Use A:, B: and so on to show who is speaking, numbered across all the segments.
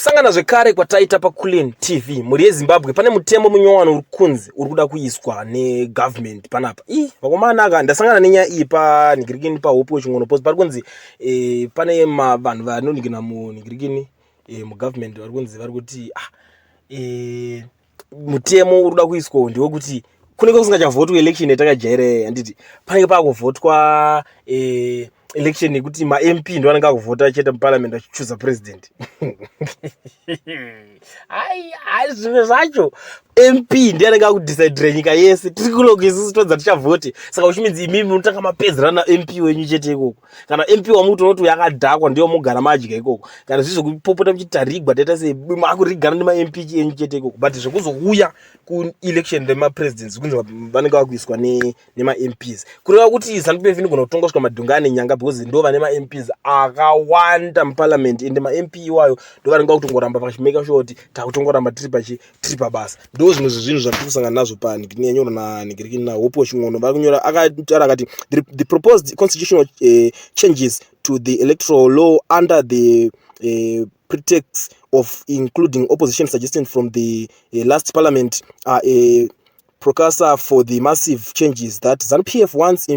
A: kusangana zvekare kwataita paClean TV muri yeZimbabwe pane mutemo munyowani uri kunzi uri kuda kuiswa negovernment panapa. Vakomanaka ndasangana nenyaya iyi panhingirikini pahope weching'ono post pari kunzi pane vanhu vanoningina munhingirikini mugovernment vari kunzi vari kuti mutemo uri kuda kuiswa ndewekuti kunenge kusingachavhotwa election yatakajaira handiti panenge pakuvhotwa election yekuti ma-MP ndo anenge akuvhota chete muparliament achichuza president. Ai zvimwe zvacho MP ndiye anenge akudhisaidhira nyika yese, tiri kunoku isusu todza tichavhote. Saka uchimidzi imimi munotanga mapedzerana MP wenyu chete ikoko. Kana MP wamutoona kuti yakadhakwa ndiyo mugara madya ikoko. Kana zvizokupopota muchitarigwa taita se makurigana nema-MP enyu chete ikoko. But zvekuzouya ku-election rema-presidents kunzi vanenge vakuiswa nema-MPs. Kureva kuti ZanuPf inogona kutonga kusvika madhunga ane nyanga because ndo vane ma-MPs akawanda muparliament ende ma-MP iwayo ndo vanenge vakutongoramba vachimeka sure kuti takutongoramba tiri pabasa. Ndo zvimwe zvinhu zvatiri kusangana nazvo panhingirikini na hope weching'ono vari kunyora akataura akati the proposed constitutional changes to the electoral law under the pretext of including opposition suggestions from the last parliament are a precursor for the massive changes that ZanuPf once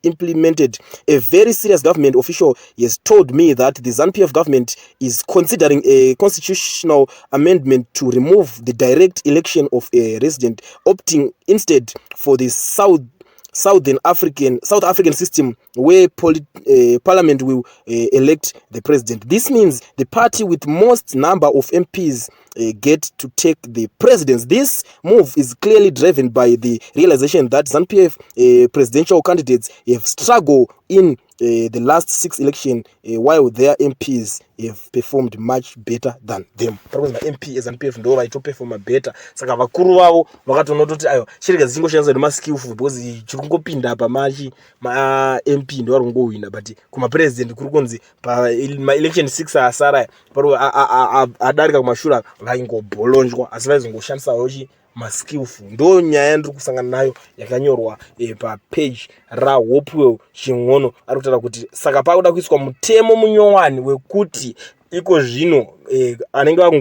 A: implemented. A very serious government official has told me that the ZanuPf government is considering a constitutional amendment to remove the direct election of a resident, opting instead for the South African system where parliament will elect the president. This means the party with most number of MPs get to take the presidency. This move is clearly driven by the realization that ZanuPf presidential candidates have struggled in the last 6 elections while their MPs have performed much better than them. Because my MP as ZanuPf ndo vaitoperforma better. Saka vakuru vavo vakatonototi ayo chirega zingoshandisa nemaskillful because chiri kungopinda apa ma MP ndo vari kungowina, but kuma president kuri kunzi pa election 6 asara paro adarika kumashura vaingobholonjwa asi vaizongoshandisawo maskillful. Ndo nyaya ndiri kusangana nayo yakanyorwa papage raHope Ching'ono ari kutaura kuti saka pakuda kuiswa mutemo munyowani wekuti iko zvino anenge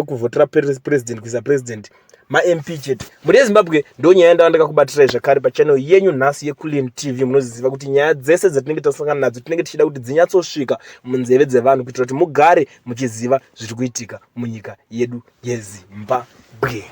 A: kuvhotera president kuisa president ma-MP chete muri yeZimbabwe. Ndo nyaya yandanga kubatirai zvakare pachannel yenyu nhasi yeClean TV. Munoziva kuti nyaya dzese dzatinenge tasangana nadzo tinenge tichida kuti dzinyatsosvika munzeve dzevanhu kuitira kuti mugare muchiziva zviri kuitika munyika yedu yeZimbabwe.